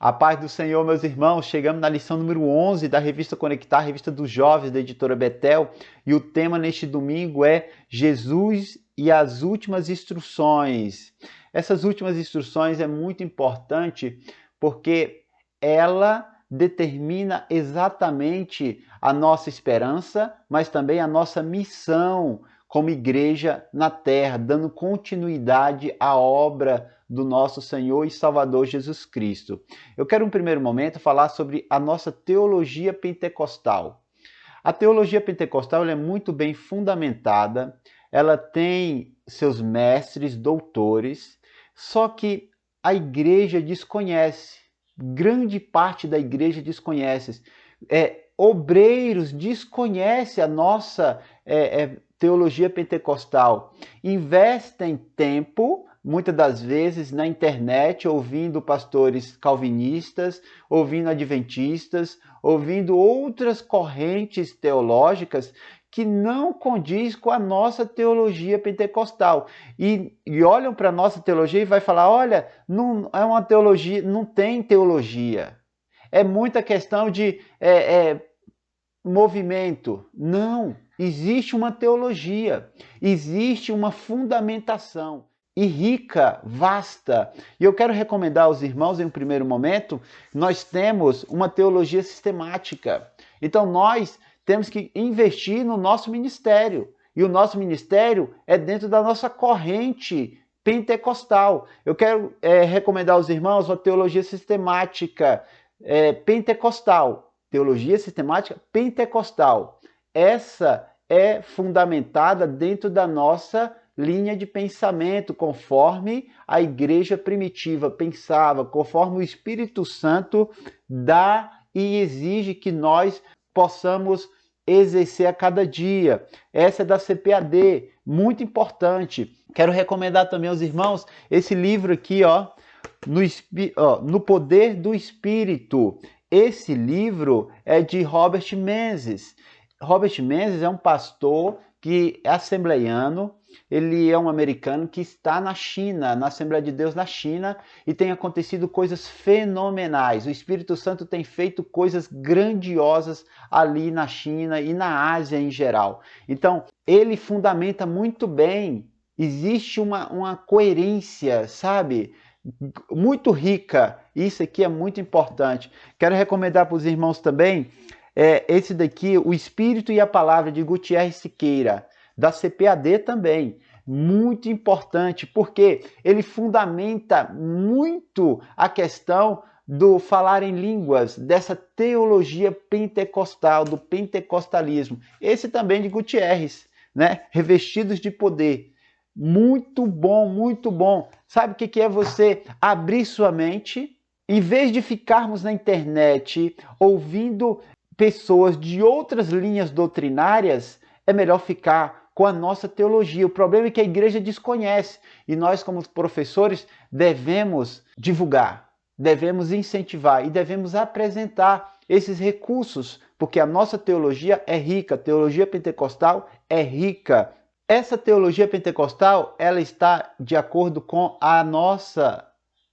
A paz do Senhor, meus irmãos, chegamos na lição número 11 da Revista Conectar, Revista dos Jovens, da editora Betel, e o tema neste domingo é Jesus e as últimas instruções. Essas últimas instruções é muito importante porque ela determina exatamente a nossa esperança, mas também a nossa missão como igreja na terra, dando continuidade à obra do nosso Senhor e Salvador Jesus Cristo. Eu quero, em primeiro momento, falar sobre a nossa teologia pentecostal. A teologia pentecostal é muito bem fundamentada, ela tem seus mestres, doutores, só que a igreja desconhece, grande parte da igreja desconhece. Obreiros desconhecem a nossa teologia pentecostal, investem tempo, muitas das vezes, na internet, ouvindo pastores calvinistas, ouvindo adventistas, ouvindo outras correntes teológicas que não condiz com a nossa teologia pentecostal. E olham para a nossa teologia e vai falar, olha, não é uma teologia, não tem teologia. É muita questão de movimento. Não, existe uma teologia, existe uma fundamentação e rica, vasta. E eu quero recomendar aos irmãos, em um primeiro momento, nós temos uma teologia sistemática. Então nós temos que investir no nosso ministério. E o nosso ministério é dentro da nossa corrente pentecostal. Eu quero recomendar aos irmãos uma teologia sistemática pentecostal. Teologia sistemática pentecostal. Essa é fundamentada dentro da nossa linha de pensamento, conforme a igreja primitiva pensava, conforme o Espírito Santo dá e exige que nós possamos exercer a cada dia. Essa é da CPAD, muito importante. Quero recomendar também aos irmãos esse livro aqui, No Poder do Espírito. Esse livro é de Robert Menzies. Robert Menzies é um pastor que é assembleiano, ele é um americano que está na China, na Assembleia de Deus na China, e tem acontecido coisas fenomenais. O Espírito Santo tem feito coisas grandiosas ali na China e na Ásia em geral. Então, ele fundamenta muito bem, existe uma coerência, sabe? Muito rica. Isso aqui é muito importante. Quero recomendar para os irmãos também esse daqui, O Espírito e a Palavra, de Gutierrez Siqueira, da CPAD também. Muito importante, porque ele fundamenta muito a questão do falar em línguas, dessa teologia pentecostal, do pentecostalismo. Esse também de Gutierrez, né? Revestidos de Poder. Muito bom, muito bom. Sabe o que é você abrir sua mente? Em vez de ficarmos na internet ouvindo pessoas de outras linhas doutrinárias, é melhor ficar com a nossa teologia. O problema é que a igreja desconhece e nós, como professores, devemos divulgar, devemos incentivar e devemos apresentar esses recursos, porque a nossa teologia é rica, a teologia pentecostal é rica. Essa teologia pentecostal, ela está de acordo com a nossa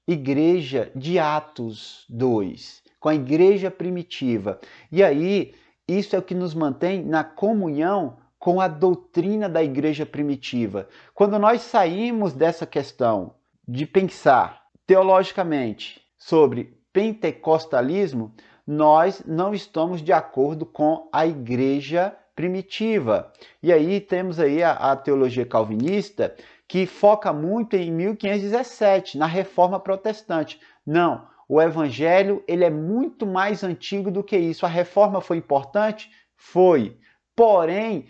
igreja de Atos 2, com a igreja primitiva. E aí, isso é o que nos mantém na comunhão com a doutrina da igreja primitiva. Quando nós saímos dessa questão de pensar teologicamente sobre pentecostalismo, nós não estamos de acordo com a igreja primitiva. E aí temos aí a teologia calvinista, que foca muito em 1517, na reforma protestante. Não, o evangelho ele é muito mais antigo do que isso. A reforma foi importante? Foi. Porém,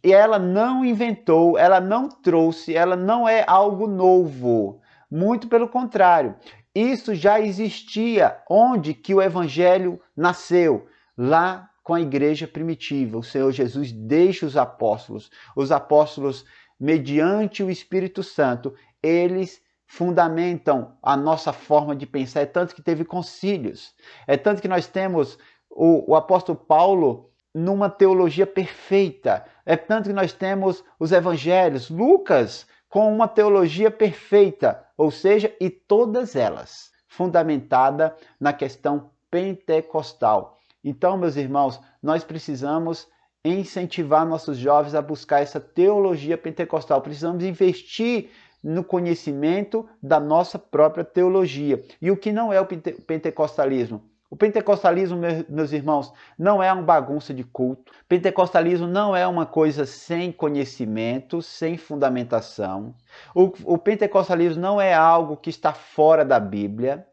ela não inventou, ela não trouxe, ela não é algo novo. Muito pelo contrário. Isso já existia onde que o evangelho nasceu, lá com a igreja primitiva. O Senhor Jesus deixa os apóstolos, mediante o Espírito Santo, eles fundamentam a nossa forma de pensar. É tanto que teve concílios, é tanto que nós temos o apóstolo Paulo numa teologia perfeita, é tanto que nós temos os evangelhos, Lucas com uma teologia perfeita, ou seja, e todas elas fundamentada na questão pentecostal. Então, meus irmãos, nós precisamos incentivar nossos jovens a buscar essa teologia pentecostal. Precisamos investir no conhecimento da nossa própria teologia. E o que não é o pentecostalismo? O pentecostalismo, meus irmãos, não é uma bagunça de culto. Pentecostalismo não é uma coisa sem conhecimento, sem fundamentação. O pentecostalismo não é algo que está fora da Bíblia.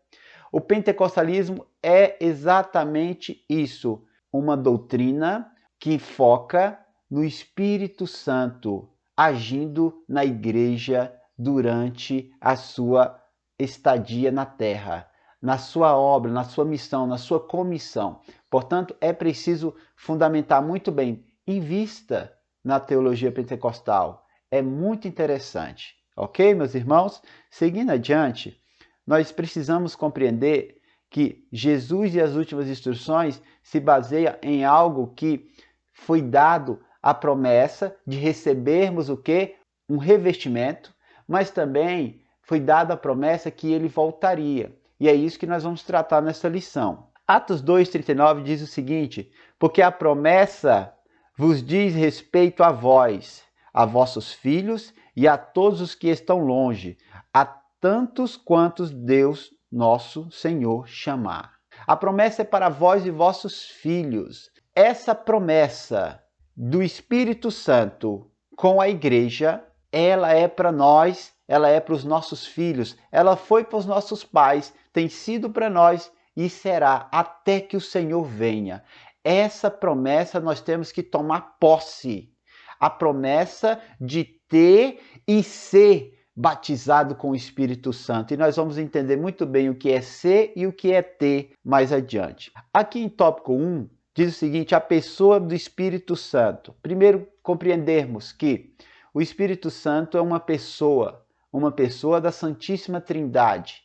O pentecostalismo é exatamente isso, uma doutrina que foca no Espírito Santo agindo na igreja durante a sua estadia na terra, na sua obra, na sua missão, na sua comissão. Portanto, é preciso fundamentar muito bem. Invista na teologia pentecostal. É muito interessante. Ok, meus irmãos? Seguindo adiante, nós precisamos compreender que Jesus e as últimas instruções se baseiam em algo que foi dado a promessa de recebermos o quê? Um revestimento, mas também foi dada a promessa que ele voltaria. E é isso que nós vamos tratar nessa lição. Atos 2:39 diz o seguinte: porque a promessa vos diz respeito a vós, a vossos filhos e a todos os que estão longe, a tantos quantos Deus nosso Senhor chamar. A promessa é para vós e vossos filhos. Essa promessa do Espírito Santo com a igreja, ela é para nós, ela é para os nossos filhos, ela foi para os nossos pais, tem sido para nós e será até que o Senhor venha. Essa promessa nós temos que tomar posse. A promessa de ter e ser batizado com o Espírito Santo. E nós vamos entender muito bem o que é ser e o que é ter mais adiante. Aqui em tópico 1, diz o seguinte: a pessoa do Espírito Santo. Primeiro, compreendermos que o Espírito Santo é uma pessoa da Santíssima Trindade.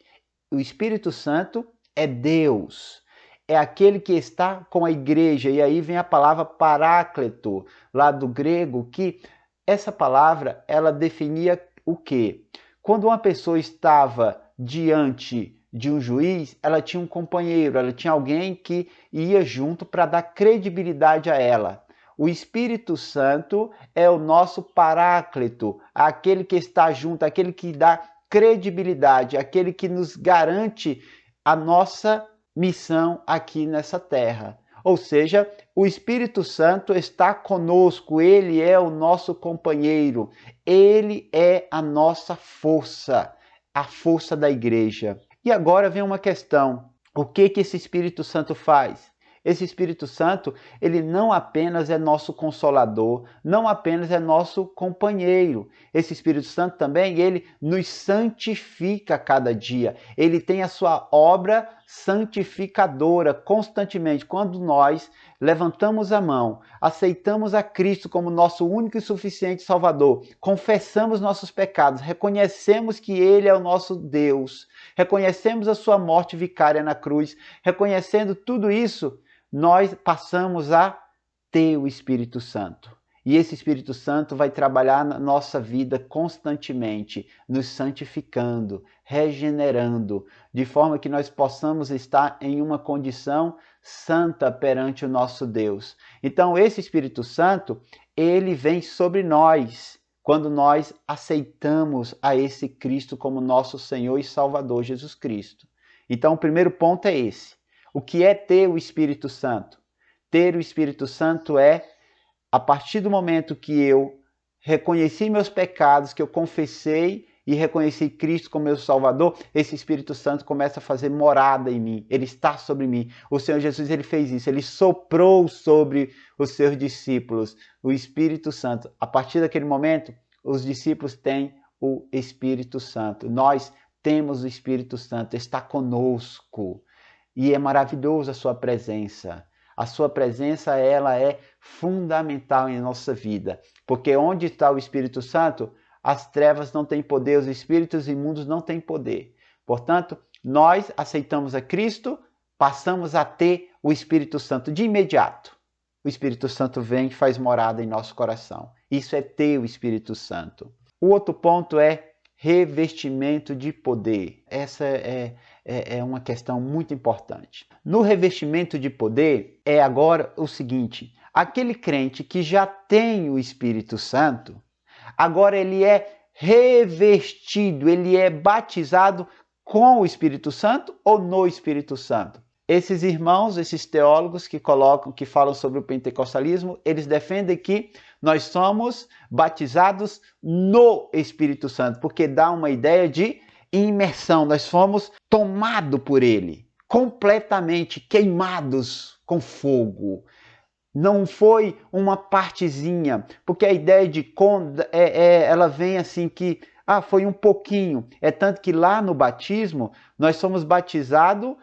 O Espírito Santo é Deus, é aquele que está com a igreja. E aí vem a palavra paráclito, lá do grego, que essa palavra, ela definia o quê? Quando uma pessoa estava diante de um juiz, ela tinha um companheiro, ela tinha alguém que ia junto para dar credibilidade a ela. O Espírito Santo é o nosso paráclito, aquele que está junto, aquele que dá credibilidade, aquele que nos garante a nossa missão aqui nessa terra. Ou seja, o Espírito Santo está conosco, ele é o nosso companheiro, ele é a nossa força, a força da igreja. E agora vem uma questão: o que esse Espírito Santo faz? Esse Espírito Santo, ele não apenas é nosso consolador, não apenas é nosso companheiro. Esse Espírito Santo também, ele nos santifica a cada dia. Ele tem a sua obra santificadora constantemente. Quando nós levantamos a mão, aceitamos a Cristo como nosso único e suficiente Salvador, confessamos nossos pecados, reconhecemos que Ele é o nosso Deus, reconhecemos a sua morte vicária na cruz, reconhecendo tudo isso, nós passamos a ter o Espírito Santo. E esse Espírito Santo vai trabalhar na nossa vida constantemente, nos santificando, regenerando, de forma que nós possamos estar em uma condição santa perante o nosso Deus. Então, esse Espírito Santo, ele vem sobre nós quando nós aceitamos a esse Cristo como nosso Senhor e Salvador Jesus Cristo. Então, o primeiro ponto é esse. O que é ter o Espírito Santo? Ter o Espírito Santo é, a partir do momento que eu reconheci meus pecados, que eu confessei e reconheci Cristo como meu Salvador, esse Espírito Santo começa a fazer morada em mim, ele está sobre mim. O Senhor Jesus, ele fez isso, ele soprou sobre os seus discípulos o Espírito Santo. A partir daquele momento, os discípulos têm o Espírito Santo. Nós temos o Espírito Santo, está conosco. E é maravilhoso a sua presença. A sua presença, ela é fundamental em nossa vida. Porque onde está o Espírito Santo, as trevas não têm poder, os espíritos imundos não têm poder. Portanto, nós aceitamos a Cristo, passamos a ter o Espírito Santo de imediato. O Espírito Santo vem e faz morada em nosso coração. Isso é ter o Espírito Santo. O outro ponto é revestimento de poder. Essa é uma questão muito importante. No revestimento de poder é agora o seguinte: aquele crente que já tem o Espírito Santo, agora ele é revestido, ele é batizado com o Espírito Santo ou no Espírito Santo? Esses irmãos, esses teólogos que falam sobre o pentecostalismo, eles defendem que nós somos batizados no Espírito Santo, porque dá uma ideia de imersão, nós fomos tomados por ele, completamente queimados com fogo. Não foi uma partezinha, porque a ideia de ela vem assim que foi um pouquinho. É tanto que lá no batismo nós somos batizados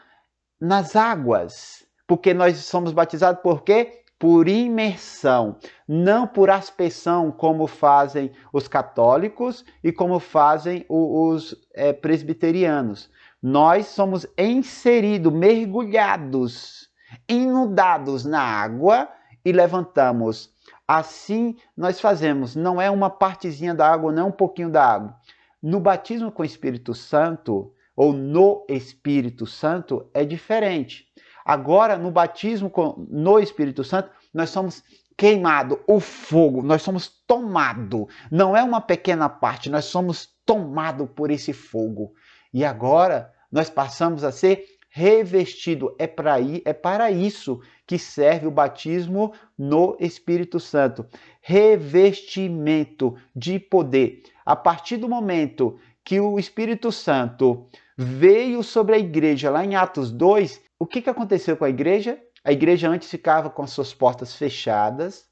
nas águas, porque nós somos batizados por quê? Por imersão, não por aspersão, como fazem os católicos e como fazem os presbiterianos. Nós somos inseridos, mergulhados, inundados na água e levantamos. Assim nós fazemos, não é uma partezinha da água, não é um pouquinho da água. No batismo com o Espírito Santo, ou no Espírito Santo, é diferente. Agora, no batismo no Espírito Santo, nós somos queimados, o fogo, nós somos tomados. Não é uma pequena parte, nós somos tomados por esse fogo. E agora, nós passamos a ser revestidos. É para isso que serve o batismo no Espírito Santo. Revestimento de poder. A partir do momento que o Espírito Santo veio sobre a igreja, lá em Atos 2, o que aconteceu com a igreja? A igreja antes ficava com as suas portas fechadas,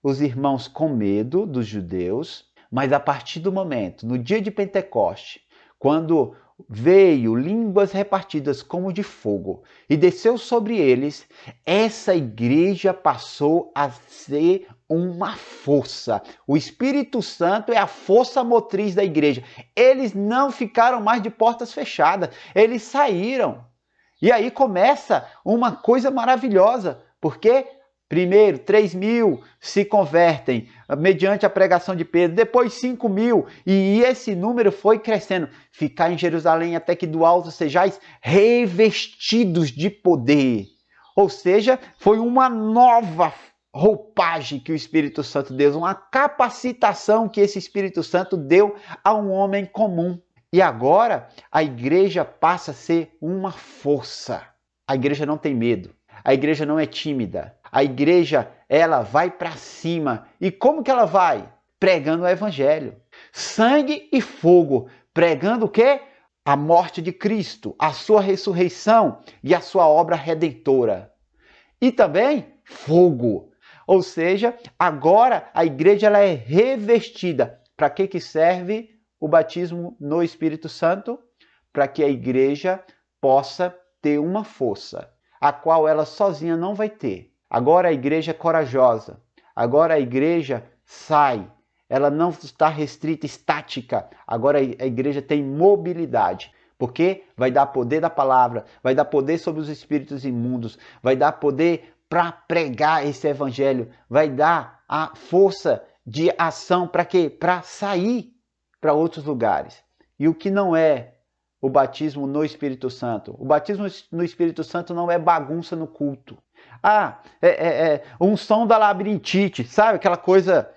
os irmãos com medo dos judeus, mas a partir do momento, no dia de Pentecoste, quando veio línguas repartidas como de fogo e desceu sobre eles, essa igreja passou a ser uma força. O Espírito Santo é a força motriz da igreja. Eles não ficaram mais de portas fechadas, eles saíram. E aí começa uma coisa maravilhosa, porque primeiro 3.000 se convertem mediante a pregação de Pedro, depois 5.000, e esse número foi crescendo. Ficar em Jerusalém até que do alto sejais revestidos de poder. Ou seja, foi uma nova roupagem que o Espírito Santo deu, uma capacitação que esse Espírito Santo deu a um homem comum. E agora a igreja passa a ser uma força. A igreja não tem medo. A igreja não é tímida. A igreja, ela vai para cima. E como que ela vai? Pregando o evangelho. Sangue e fogo. Pregando o quê? A morte de Cristo, a sua ressurreição e a sua obra redentora. E também fogo. Ou seja, agora a igreja ela é revestida. Para que serve o batismo no Espírito Santo? Para que a igreja possa ter uma força, a qual ela sozinha não vai ter. Agora a igreja é corajosa. Agora a igreja sai. Ela não está restrita, estática. Agora a igreja tem mobilidade. Porque vai dar poder da palavra, vai dar poder sobre os espíritos imundos, vai dar poder para pregar esse evangelho, vai dar a força de ação para quê? Para sair para outros lugares. E o que não é o batismo no Espírito Santo? O batismo no Espírito Santo não é bagunça no culto. Unção da labirintite, sabe? Aquela coisa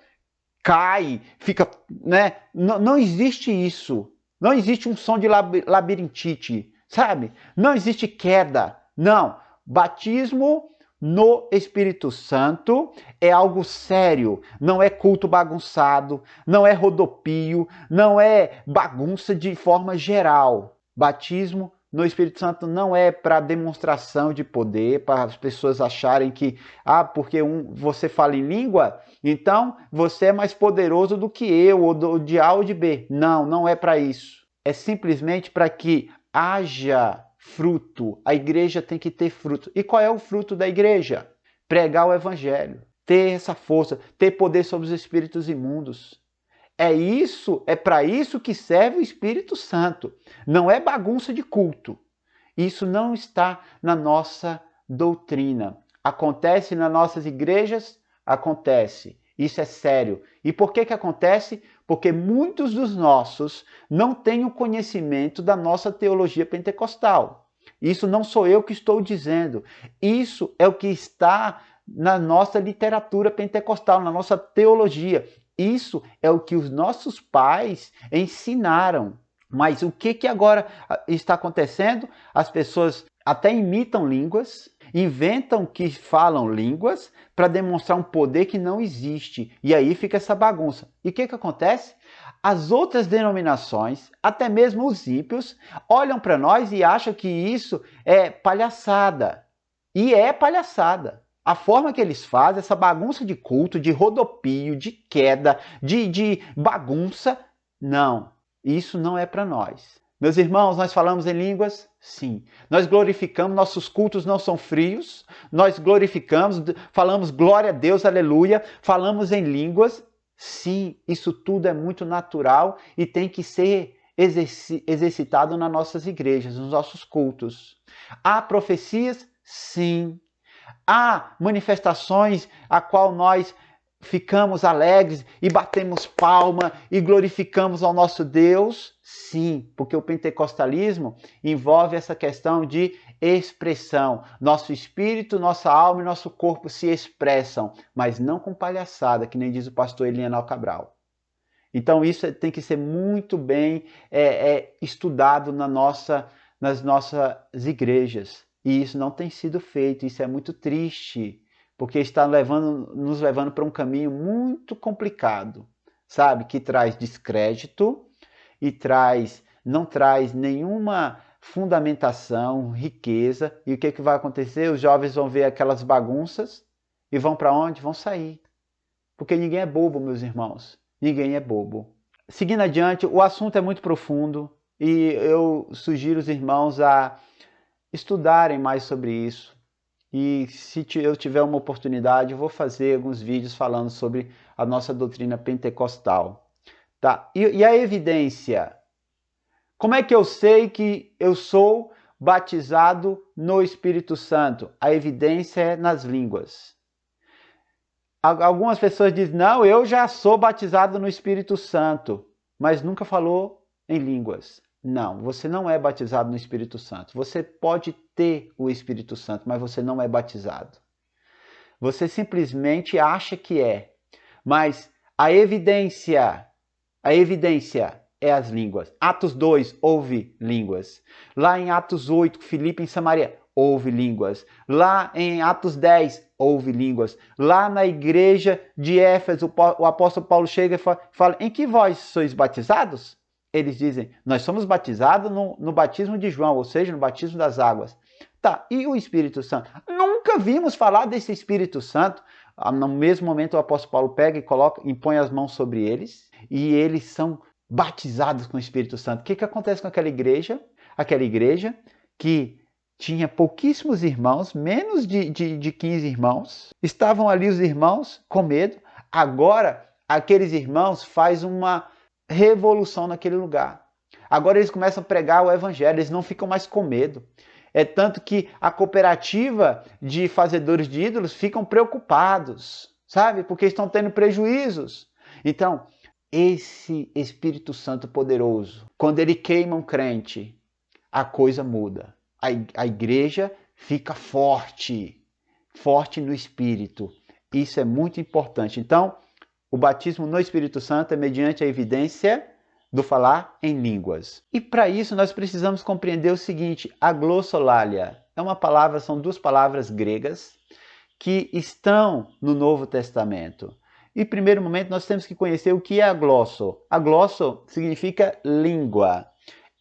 cai, fica, né? Não existe isso. Não existe unção de labirintite, sabe? Não existe queda. Não. Batismo no Espírito Santo é algo sério, não é culto bagunçado, não é rodopio, não é bagunça de forma geral. Batismo no Espírito Santo não é para demonstração de poder, para as pessoas acharem que, porque você fala em língua, então você é mais poderoso do que eu, ou de A ou de B. Não, não é para isso. É simplesmente para que haja fruto. A igreja tem que ter fruto. E qual é o fruto da igreja? Pregar o evangelho, ter essa força, ter poder sobre os espíritos imundos. É para isso que serve o Espírito Santo. Não é bagunça de culto. Isso não está na nossa doutrina. Acontece nas nossas igrejas? Acontece. Isso é sério. E por que acontece? porque muitos dos nossos não têm o conhecimento da nossa teologia pentecostal. Isso não sou eu que estou dizendo, isso é o que está na nossa literatura pentecostal, na nossa teologia. Isso é o que os nossos pais ensinaram. Mas o que agora está acontecendo? As pessoas até imitam línguas, inventam que falam línguas para demonstrar um poder que não existe. E aí fica essa bagunça. E o que acontece? As outras denominações, até mesmo os ímpios, olham para nós e acham que isso é palhaçada. E é palhaçada. A forma que eles fazem, essa bagunça de culto, de rodopio, de queda, de bagunça, não. Isso não é para nós. Meus irmãos, nós falamos em línguas? Sim. Nós glorificamos, nossos cultos não são frios. Nós glorificamos, falamos glória a Deus, aleluia. Falamos em línguas? Sim. Isso tudo é muito natural e tem que ser exercitado nas nossas igrejas, nos nossos cultos. Há profecias? Sim. Há manifestações a qual nós ficamos alegres e batemos palma e glorificamos ao nosso Deus? Sim, porque o pentecostalismo envolve essa questão de expressão. Nosso espírito, nossa alma e nosso corpo se expressam, mas não com palhaçada, que nem diz o pastor Elianal Cabral. Então isso tem que ser muito bem estudado nas nossas igrejas. E isso não tem sido feito, isso é muito triste, porque está nos levando para um caminho muito complicado, sabe? Que traz descrédito e não traz nenhuma fundamentação, riqueza. E o que vai acontecer? Os jovens vão ver aquelas bagunças e vão para onde? Vão sair. Porque ninguém é bobo, meus irmãos. Ninguém é bobo. Seguindo adiante, o assunto é muito profundo e eu sugiro os irmãos a estudarem mais sobre isso. E se eu tiver uma oportunidade, eu vou fazer alguns vídeos falando sobre a nossa doutrina pentecostal. Tá? E a evidência? Como é que eu sei que eu sou batizado no Espírito Santo? A evidência é nas línguas. Algumas pessoas dizem, não, eu já sou batizado no Espírito Santo, mas nunca falou em línguas. Não, você não é batizado no Espírito Santo. Você pode ter o Espírito Santo, mas você não é batizado. Você simplesmente acha que é. Mas a evidência é as línguas. Atos 2, houve línguas. Lá em Atos 8, Filipe em Samaria, houve línguas. Lá em Atos 10, houve línguas. Lá na igreja de Éfeso, o apóstolo Paulo chega e fala, em que vós sois batizados? Eles dizem, nós somos batizados no batismo de João, ou seja, no batismo das águas. Tá, e o Espírito Santo? Nunca vimos falar desse Espírito Santo. No mesmo momento o apóstolo Paulo pega e impõe as mãos sobre eles, e eles são batizados com o Espírito Santo. O que acontece com aquela igreja? Aquela igreja que tinha pouquíssimos irmãos, menos de 15 irmãos. Estavam ali os irmãos com medo. Agora, aqueles irmãos fazem uma revolução naquele lugar. Agora eles começam a pregar o evangelho, eles não ficam mais com medo. É tanto que a cooperativa de fazedores de ídolos ficam preocupados, sabe? Porque estão tendo prejuízos. Então, esse Espírito Santo poderoso, quando ele queima um crente, a coisa muda. A igreja fica forte no Espírito. Isso é muito importante. Então, o batismo no Espírito Santo é mediante a evidência do falar em línguas. E para isso nós precisamos compreender o seguinte, a glossolalia são duas palavras gregas que estão no Novo Testamento. E, em primeiro momento, nós temos que conhecer o que é a glosso. A glosso significa língua.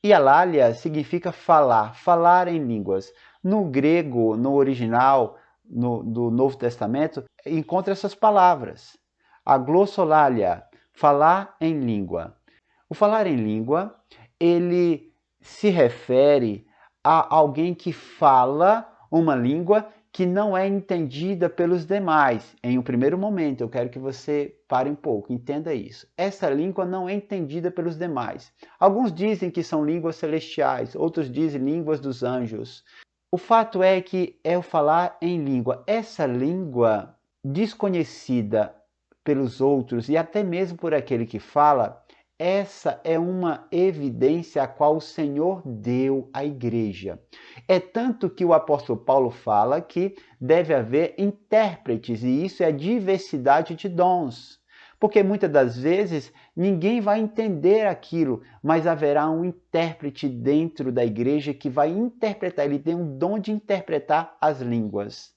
E a lália significa falar em línguas. No grego, no original do Novo Testamento, encontra essas palavras. A glossolalia, falar em língua. O falar em língua, ele se refere a alguém que fala uma língua que não é entendida pelos demais. Em um primeiro momento, eu quero que você pare um pouco, entenda isso. Essa língua não é entendida pelos demais. Alguns dizem que são línguas celestiais, outros dizem línguas dos anjos. O fato é que é o falar em língua. Essa língua desconhecida pelos outros e até mesmo por aquele que fala, essa é uma evidência a qual o Senhor deu à igreja. É tanto que o apóstolo Paulo fala que deve haver intérpretes, e isso é a diversidade de dons. Porque muitas das vezes ninguém vai entender aquilo, mas haverá um intérprete dentro da igreja que vai interpretar, ele tem um dom de interpretar as línguas.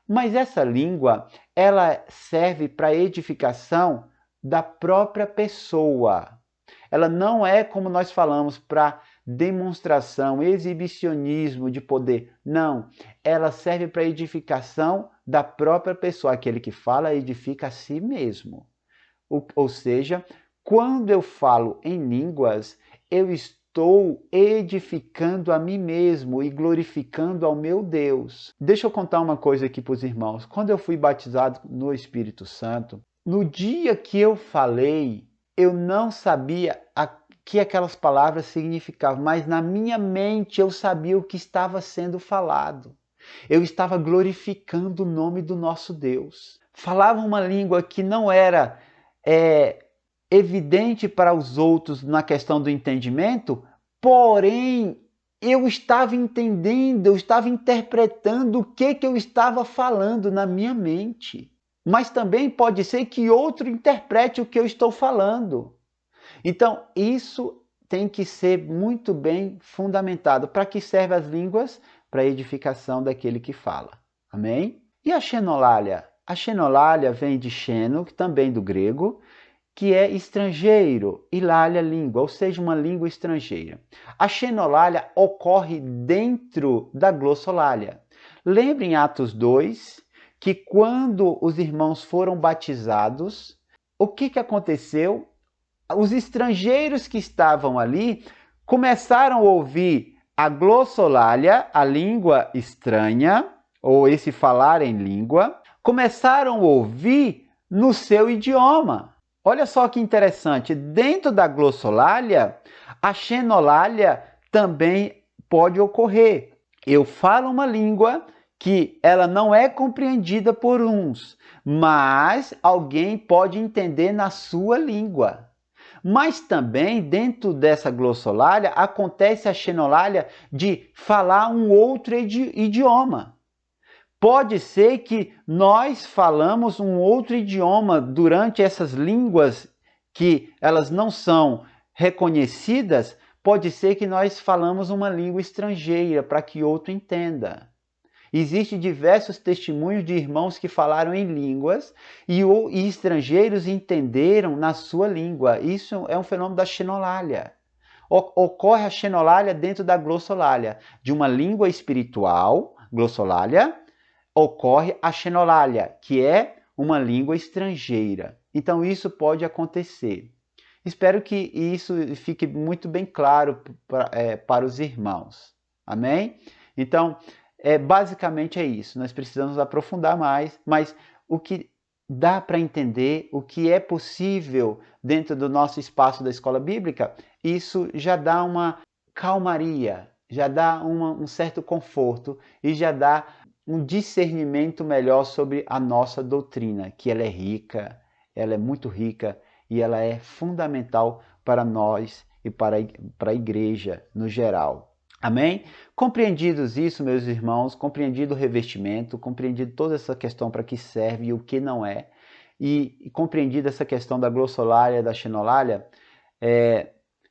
Mas essa língua, ela serve para edificação da própria pessoa. Ela não é, como nós falamos, para demonstração, exibicionismo de poder. Não, ela serve para edificação da própria pessoa. Aquele que fala edifica a si mesmo. Ou seja, quando eu falo em línguas, eu estou edificando a mim mesmo e glorificando ao meu Deus. Deixa eu contar uma coisa aqui para os irmãos. Quando eu fui batizado no Espírito Santo, no dia que eu falei, eu não sabia o que aquelas palavras significavam, mas na minha mente eu sabia o que estava sendo falado. Eu estava glorificando o nome do nosso Deus. Falava uma língua que não era evidente para os outros na questão do entendimento, porém eu estava entendendo, eu estava interpretando o que eu estava falando na minha mente. Mas também pode ser que outro interprete o que eu estou falando. Então, isso tem que ser muito bem fundamentado. Para que servem as línguas? Para a edificação daquele que fala. Amém? E a xenolalia? A xenolalia vem de xeno, também do grego, que é estrangeiro, e lalia, língua, ou seja, uma língua estrangeira. A xenolalia ocorre dentro da glossolalia. Lembre em Atos 2, que quando os irmãos foram batizados, o que aconteceu? Os estrangeiros que estavam ali começaram a ouvir a glossolalia, a língua estranha, ou esse falar em língua, começaram a ouvir no seu idioma. Olha só que interessante, dentro da glossolalia, a xenolalia também pode ocorrer. Eu falo uma língua que ela não é compreendida por uns, mas alguém pode entender na sua língua. Mas também, dentro dessa glossolalia, acontece a xenolalia de falar um outro idioma. Pode ser que nós falamos um outro idioma durante essas línguas que elas não são reconhecidas, pode ser que nós falamos uma língua estrangeira para que outro entenda. Existem diversos testemunhos de irmãos que falaram em línguas e estrangeiros entenderam na sua língua. Isso é um fenômeno da xenolalia. Ocorre a xenolalia dentro da glossolalia. De uma língua espiritual, glossolalia, ocorre a xenolalia, que é uma língua estrangeira. Então isso pode acontecer. Espero que isso fique muito bem claro para os irmãos. Amém? Então, basicamente é isso. Nós precisamos aprofundar mais, mas o que dá para entender, o que é possível dentro do nosso espaço da escola bíblica, isso já dá uma calmaria, já dá um certo conforto e já dá um discernimento melhor sobre a nossa doutrina, que ela é rica, ela é muito rica e ela é fundamental para nós e para a igreja no geral. Amém? Compreendidos isso, meus irmãos, compreendido o revestimento, compreendido toda essa questão para que serve e o que não é, e compreendida essa questão da glossolalia, da xenolalia,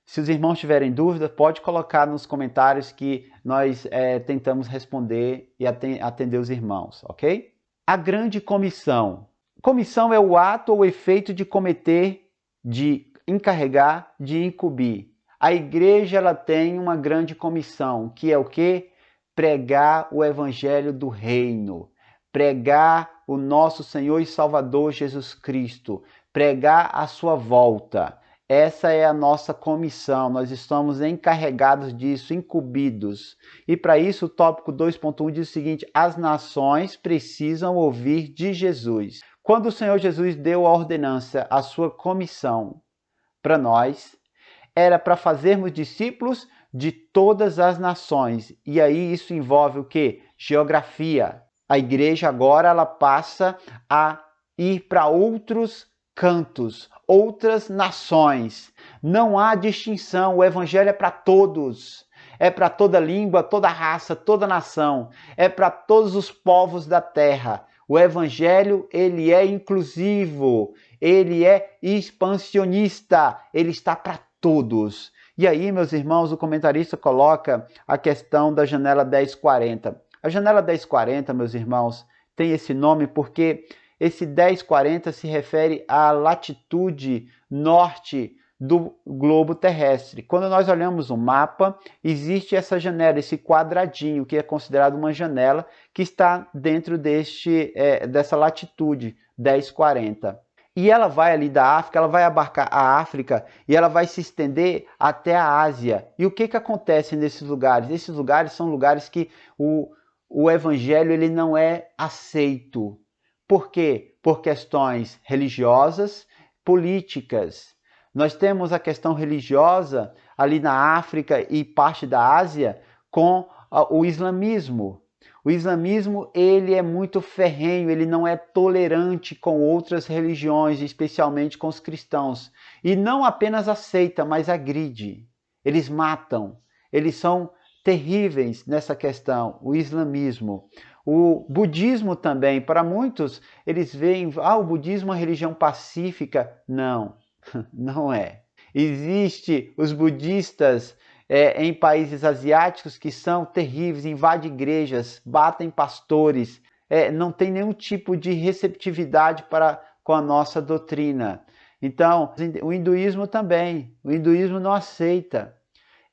se os irmãos tiverem dúvida, pode colocar nos comentários que nós tentamos responder e atender os irmãos, ok? A grande comissão. Comissão é o ato ou efeito de cometer, de encarregar, de incumbir. A igreja ela tem uma grande comissão, que é o quê? Pregar o evangelho do reino, pregar o nosso Senhor e Salvador Jesus Cristo, pregar a sua volta. Essa é a nossa comissão, nós estamos encarregados disso, incumbidos. E para isso o tópico 2.1 diz o seguinte: as nações precisam ouvir de Jesus. Quando o Senhor Jesus deu a ordenança, a sua comissão para nós, era para fazermos discípulos de todas as nações. E aí isso envolve o quê? Geografia. A igreja agora ela passa a ir para outros cantos, outras nações. Não há distinção, o evangelho é para todos. É para toda língua, toda raça, toda nação. É para todos os povos da terra. O evangelho, ele é inclusivo, ele é expansionista, ele está para todos. E aí, meus irmãos, o comentarista coloca a questão da janela 1040. A janela 1040, meus irmãos, tem esse nome porque esse 1040 se refere à latitude norte do globo terrestre. Quando nós olhamos o mapa, existe essa janela, esse quadradinho, que é considerado uma janela, que está dentro dessa latitude 1040. E ela vai ali da África, ela vai abarcar a África e ela vai se estender até a Ásia. E o que acontece nesses lugares? Esses lugares são lugares que o evangelho ele não é aceito. Por quê? Por questões religiosas, políticas. Nós temos a questão religiosa ali na África e parte da Ásia com o islamismo. O islamismo ele é muito ferrenho, ele não é tolerante com outras religiões, especialmente com os cristãos. E não apenas aceita, mas agride. Eles matam, eles são terríveis nessa questão, o islamismo. O budismo também, para muitos, eles veem, o budismo é uma religião pacífica. Não, não é. Existe os budistas em países asiáticos que são terríveis, invadem igrejas, batem pastores, não tem nenhum tipo de receptividade com a nossa doutrina. Então, o hinduísmo também, o hinduísmo não aceita.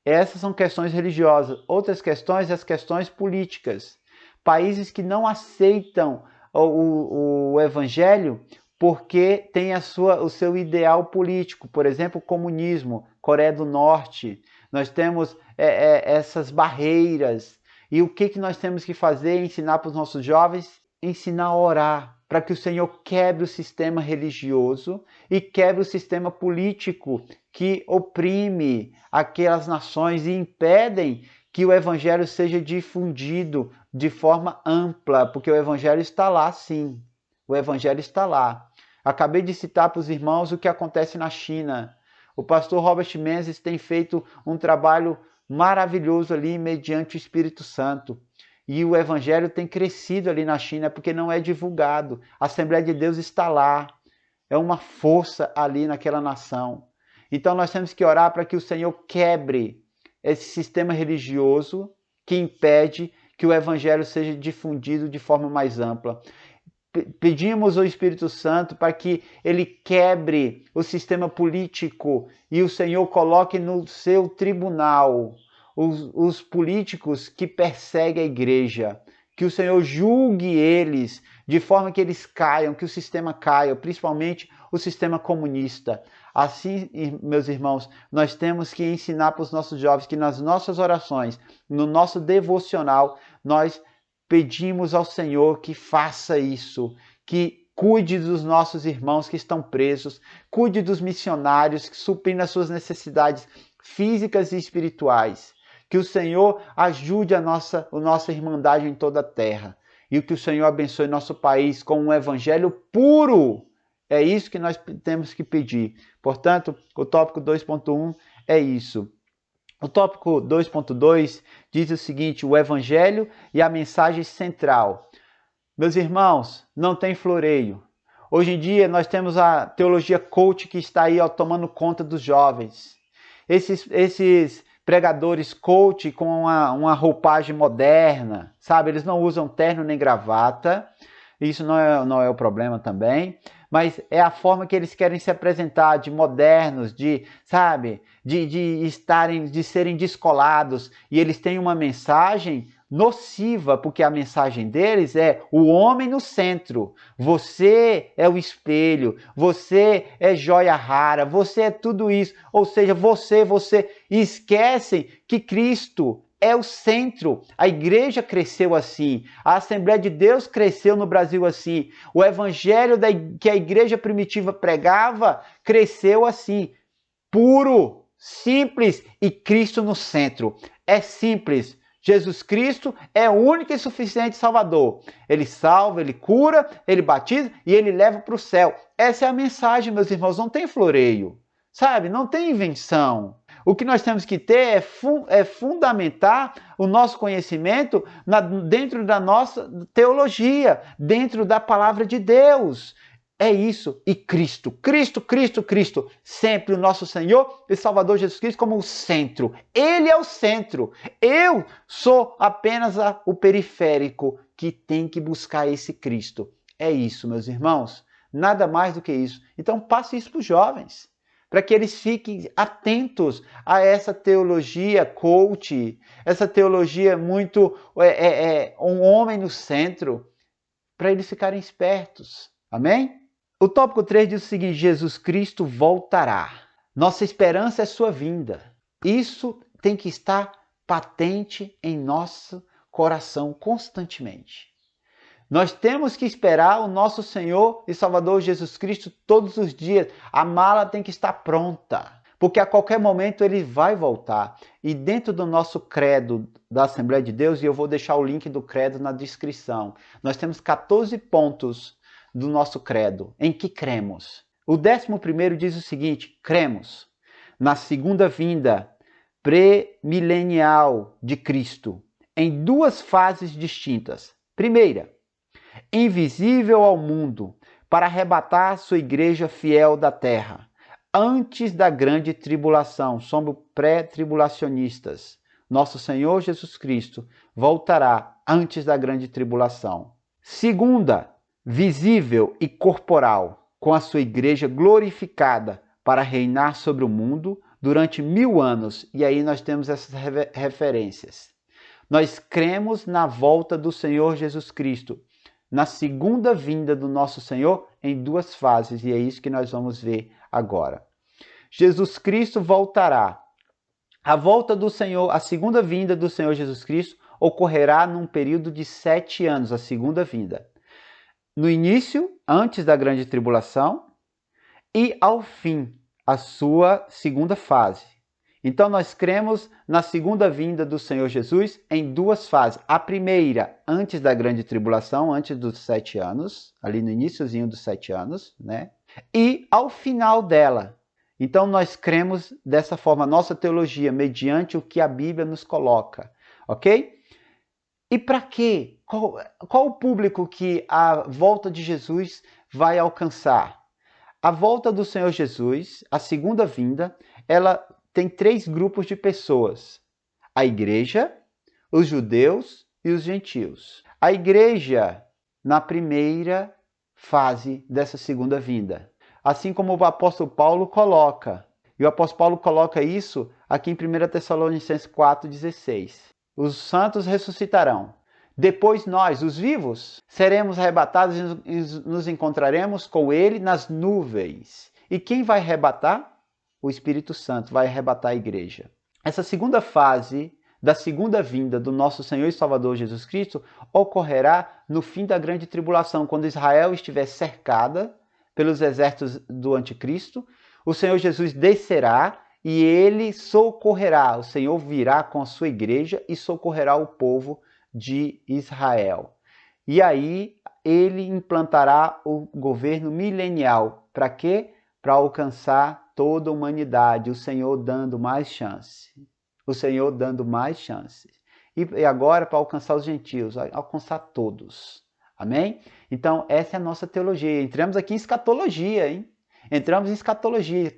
Essas são questões religiosas. Outras questões, as questões políticas. Países que não aceitam o evangelho porque tem o seu ideal político. Por exemplo, o comunismo, Coreia do Norte. Nós temos essas barreiras. E o que nós temos que fazer? Ensinar para os nossos jovens? Ensinar a orar, para que o Senhor quebre o sistema religioso e quebre o sistema político que oprime aquelas nações e impedem que o evangelho seja difundido de forma ampla, porque o evangelho está lá, sim. O evangelho está lá. Acabei de citar para os irmãos o que acontece na China. O pastor Robert Menzies tem feito um trabalho maravilhoso ali mediante o Espírito Santo. E o evangelho tem crescido ali na China porque não é divulgado. A Assembleia de Deus está lá. É uma força ali naquela nação. Então nós temos que orar para que o Senhor quebre esse sistema religioso que impede que o evangelho seja difundido de forma mais ampla. Pedimos ao Espírito Santo para que ele quebre o sistema político e o Senhor coloque no seu tribunal os políticos que perseguem a igreja. Que o Senhor julgue eles de forma que eles caiam, que o sistema caia, principalmente o sistema comunista. Assim, meus irmãos, nós temos que ensinar para os nossos jovens que nas nossas orações, no nosso devocional, nós pedimos ao Senhor que faça isso, que cuide dos nossos irmãos que estão presos, cuide dos missionários, que suprindo as suas necessidades físicas e espirituais. Que o Senhor ajude a nossa irmandade em toda a terra. E que o Senhor abençoe nosso país com um evangelho puro. É isso que nós temos que pedir. Portanto, o tópico 2.1 é isso. O tópico 2.2 diz o seguinte: o evangelho e a mensagem central. Meus irmãos, não tem floreio. Hoje em dia nós temos a teologia coach que está aí tomando conta dos jovens. Esses pregadores coach com uma roupagem moderna, sabe? Eles não usam terno nem gravata. Isso não é o problema também. Mas é a forma que eles querem se apresentar, de modernos, de serem descolados. E eles têm uma mensagem nociva, porque a mensagem deles é o homem no centro. Você é o espelho, você é joia rara, você é tudo isso. Ou seja, você esquecem que Cristo é o centro. A igreja cresceu assim. A Assembleia de Deus cresceu no Brasil assim. O evangelho que a igreja primitiva pregava cresceu assim. Puro, simples e Cristo no centro. É simples. Jesus Cristo é o único e suficiente Salvador. Ele salva, ele cura, ele batiza e ele leva para o céu. Essa é a mensagem, meus irmãos, não tem floreio, sabe? Não tem invenção. O que nós temos que ter é fundamentar o nosso conhecimento dentro da nossa teologia, dentro da palavra de Deus. É isso. E Cristo, sempre o nosso Senhor e Salvador Jesus Cristo como o centro. Ele é o centro. Eu sou apenas o periférico que tem que buscar esse Cristo. É isso, meus irmãos. Nada mais do que isso. Então passe isso para os jovens, para que eles fiquem atentos a essa teologia coach, essa teologia muito um homem no centro, para eles ficarem espertos. Amém? O tópico 3 diz o seguinte: Jesus Cristo voltará. Nossa esperança é sua vinda. Isso tem que estar patente em nosso coração constantemente. Nós temos que esperar o nosso Senhor e Salvador Jesus Cristo todos os dias. A mala tem que estar pronta, porque a qualquer momento ele vai voltar. E dentro do nosso credo da Assembleia de Deus, e eu vou deixar o link do credo na descrição, nós temos 14 pontos do nosso credo, em que cremos. O 11º diz o seguinte: cremos na segunda vinda pré-milenial de Cristo, em duas fases distintas. Primeira, invisível ao mundo, para arrebatar sua igreja fiel da terra, antes da grande tribulação. Somos pré-tribulacionistas. Nosso Senhor Jesus Cristo voltará antes da grande tribulação. Segunda, visível e corporal, com a sua igreja glorificada para reinar sobre o mundo durante 1000 anos. E aí nós temos essas referências. Nós cremos na volta do Senhor Jesus Cristo, na segunda vinda do nosso Senhor, em duas fases, e é isso que nós vamos ver agora. Jesus Cristo voltará. A volta do Senhor, a segunda vinda do Senhor Jesus Cristo, ocorrerá num período de 7 anos, a segunda vinda. No início, antes da grande tribulação, e ao fim, a sua segunda fase. Então nós cremos na segunda vinda do Senhor Jesus em duas fases. A primeira, antes da grande tribulação, antes dos 7 anos, ali no iniciozinho dos 7 anos, né? E ao final dela. Então nós cremos dessa forma, nossa teologia, mediante o que a Bíblia nos coloca, ok? E para quê? Qual o público que a volta de Jesus vai alcançar? A volta do Senhor Jesus, a segunda vinda, ela tem 3 grupos de pessoas: a igreja, os judeus e os gentios. A igreja na primeira fase dessa segunda vinda, assim como o apóstolo Paulo coloca. E o apóstolo Paulo coloca isso aqui em 1 Tessalonicenses 4,16. Os santos ressuscitarão. Depois nós, os vivos, seremos arrebatados e nos encontraremos com ele nas nuvens. E quem vai arrebatar? O Espírito Santo vai arrebatar a igreja. Essa segunda fase da segunda vinda do nosso Senhor e Salvador Jesus Cristo ocorrerá no fim da grande tribulação, quando Israel estiver cercada pelos exércitos do anticristo. O Senhor Jesus descerá e ele socorrerá. O Senhor virá com a sua igreja e socorrerá o povo de Israel. E aí ele implantará o governo milenial. Para quê? Para alcançar toda a humanidade, o Senhor dando mais chance. O Senhor dando mais chances. E agora para alcançar os gentios, alcançar todos. Amém? Então essa é a nossa teologia. Entramos aqui em escatologia, hein? Entramos em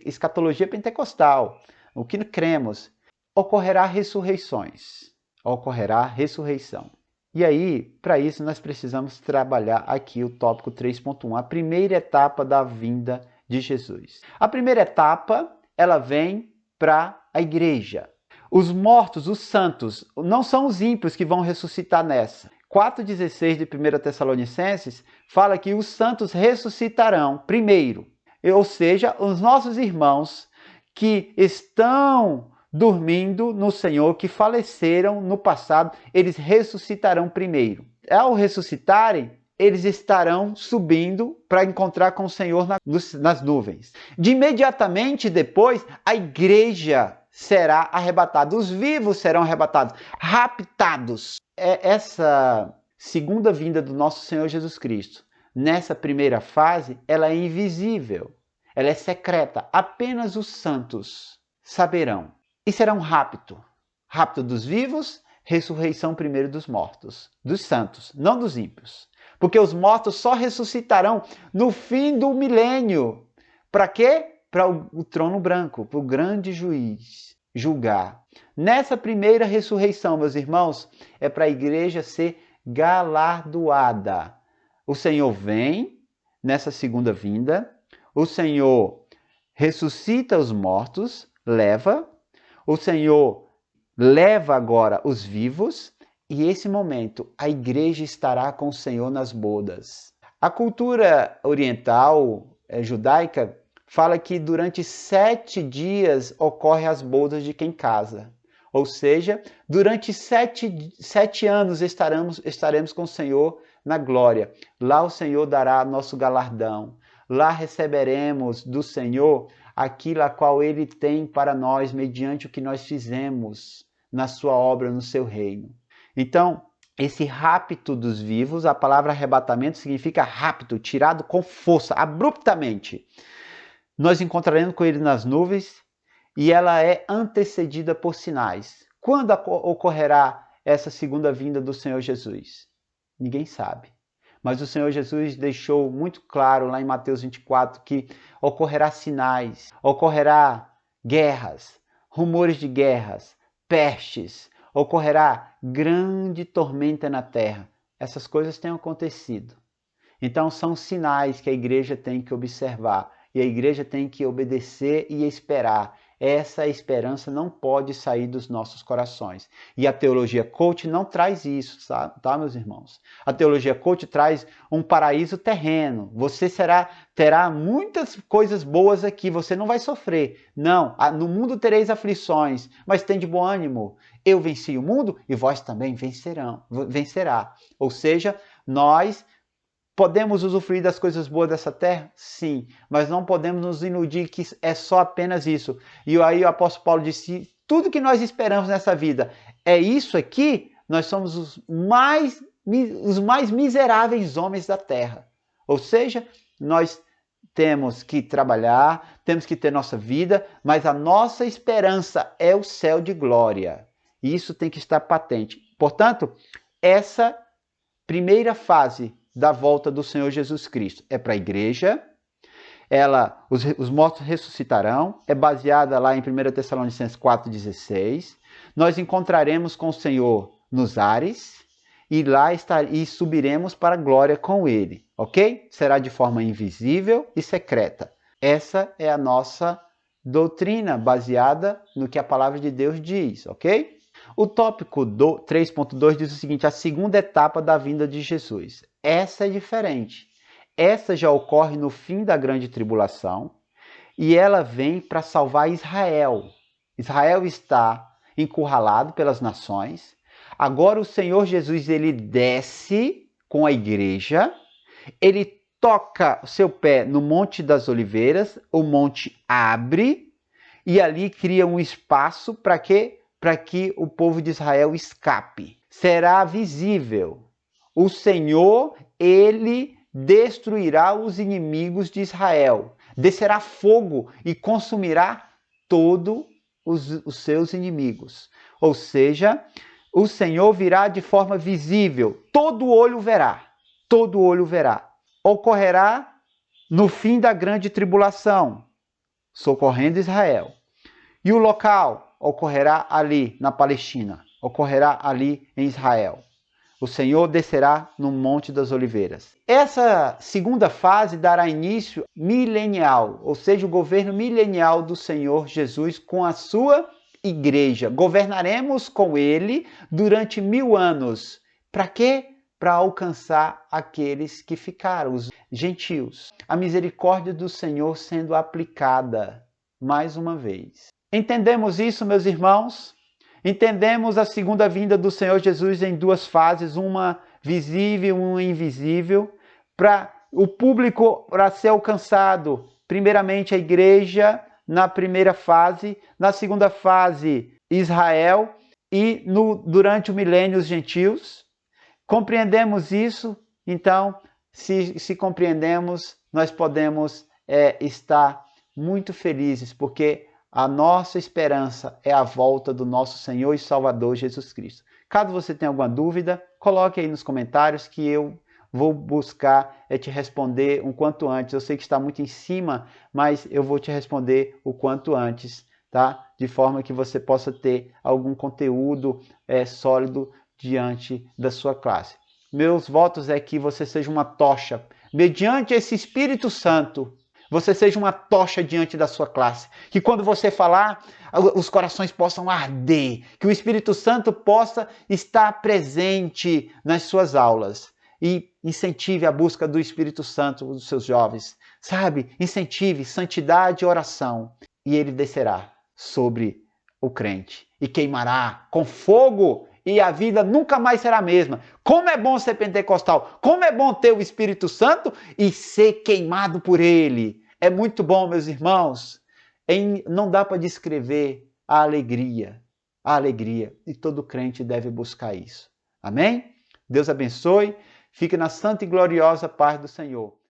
escatologia pentecostal. O que cremos? Ocorrerá ressurreições. Ocorrerá ressurreição. E aí, para isso, nós precisamos trabalhar aqui o tópico 3.1, a primeira etapa da vinda de Jesus. A primeira etapa, ela vem para a igreja. Os mortos, os santos, não são os ímpios que vão ressuscitar nessa. 4,16 de 1 Tessalonicenses fala que os santos ressuscitarão primeiro. Ou seja, os nossos irmãos que estão dormindo no Senhor, que faleceram no passado, eles ressuscitarão primeiro. Ao ressuscitarem, eles estarão subindo para encontrar com o Senhor nas nuvens. De imediatamente depois, a igreja será arrebatado. Os vivos serão arrebatados, raptados. Essa segunda vinda do nosso Senhor Jesus Cristo, nessa primeira fase, ela é invisível, ela é secreta. Apenas os santos saberão. E será um rapto. Rapto dos vivos, ressurreição primeiro dos mortos. Dos santos, não dos ímpios. Porque os mortos só ressuscitarão no fim do milênio. Para quê? Para o trono branco, para o grande juiz julgar. Nessa primeira ressurreição, meus irmãos, é para a igreja ser galardoada. O Senhor vem nessa segunda vinda, o Senhor ressuscita os mortos, leva, o Senhor leva agora os vivos, e esse momento a igreja estará com o Senhor nas bodas. A cultura oriental, judaica, fala que durante 7 dias ocorrem as bodas de quem casa. Ou seja, durante 7 anos estaremos com o Senhor na glória. Lá o Senhor dará nosso galardão. Lá receberemos do Senhor aquilo a qual Ele tem para nós, mediante o que nós fizemos na sua obra, no seu reino. Então, esse rapto dos vivos, a palavra arrebatamento significa rapto, tirado com força, abruptamente. Nós encontraremos com Ele nas nuvens e ela é antecedida por sinais. Quando ocorrerá essa segunda vinda do Senhor Jesus? Ninguém sabe. Mas o Senhor Jesus deixou muito claro lá em Mateus 24 que ocorrerá sinais, ocorrerá guerras, rumores de guerras, pestes, ocorrerá grande tormenta na terra. Essas coisas têm acontecido. Então são sinais que a igreja tem que observar e a igreja tem que obedecer e esperar. Essa esperança não pode sair dos nossos corações. E a teologia coach não traz isso, tá, meus irmãos? A teologia coach traz um paraíso terreno. Você terá muitas coisas boas aqui, você não vai sofrer. Não, no mundo tereis aflições, mas tem de bom ânimo. Eu venci o mundo e vós também vencerá. Ou seja, nós podemos usufruir das coisas boas dessa terra? Sim, mas não podemos nos iludir que é só apenas isso. E aí o apóstolo Paulo disse, tudo que nós esperamos nessa vida é isso aqui, nós somos os mais miseráveis homens da terra. Ou seja, nós temos que trabalhar, temos que ter nossa vida, mas a nossa esperança é o céu de glória. E isso tem que estar patente. Portanto, essa primeira fase da volta do Senhor Jesus Cristo é para a igreja, os mortos ressuscitarão, é baseada lá em 1 Tessalonicenses 4,16. Nós encontraremos com o Senhor nos ares e lá subiremos para a glória com Ele, ok? Será de forma invisível e secreta. Essa é a nossa doutrina baseada no que a palavra de Deus diz, ok? O tópico 3.2 diz o seguinte, a segunda etapa da vinda de Jesus. Essa é diferente. Essa já ocorre no fim da grande tribulação e ela vem para salvar Israel. Israel está encurralado pelas nações. Agora o Senhor Jesus ele desce com a igreja, ele toca o seu pé no Monte das Oliveiras, o monte abre e ali cria um espaço para quê? Para que o povo de Israel escape. Será visível. O Senhor, ele destruirá os inimigos de Israel. Descerá fogo e consumirá todos os seus inimigos. Ou seja, o Senhor virá de forma visível. Todo olho verá. Todo olho verá. Ocorrerá no fim da grande tribulação, socorrendo Israel. E o local ocorrerá ali na Palestina, ocorrerá ali em Israel. O Senhor descerá no Monte das Oliveiras. Essa segunda fase dará início milenial, ou seja, o governo milenial do Senhor Jesus com a sua igreja. Governaremos com ele durante 1000 anos. Para quê? Para alcançar aqueles que ficaram, os gentios. A misericórdia do Senhor sendo aplicada mais uma vez. Entendemos isso, meus irmãos? Entendemos a segunda vinda do Senhor Jesus em 2 fases, uma visível e uma invisível, para o público para ser alcançado, primeiramente a igreja na primeira fase, na segunda fase, Israel, e durante o milênio, os gentios. Compreendemos isso? Então, se compreendemos, nós podemos estar muito felizes, porque a nossa esperança é a volta do nosso Senhor e Salvador Jesus Cristo. Caso você tenha alguma dúvida, coloque aí nos comentários que eu vou buscar te responder o quanto antes. Eu sei que está muito em cima, mas eu vou te responder o quanto antes, tá? De forma que você possa ter algum conteúdo sólido diante da sua classe. Meus votos é que você seja uma tocha, mediante esse Espírito Santo, você seja uma tocha diante da sua classe. Que quando você falar, os corações possam arder. Que o Espírito Santo possa estar presente nas suas aulas. E incentive a busca do Espírito Santo dos seus jovens. Sabe? Incentive santidade e oração. E ele descerá sobre o crente. E queimará com fogo. E a vida nunca mais será a mesma. Como é bom ser pentecostal. Como é bom ter o Espírito Santo e ser queimado por ele. É muito bom, meus irmãos. Não dá para descrever a alegria. A alegria. E todo crente deve buscar isso. Amém? Deus abençoe. Fique na santa e gloriosa paz do Senhor.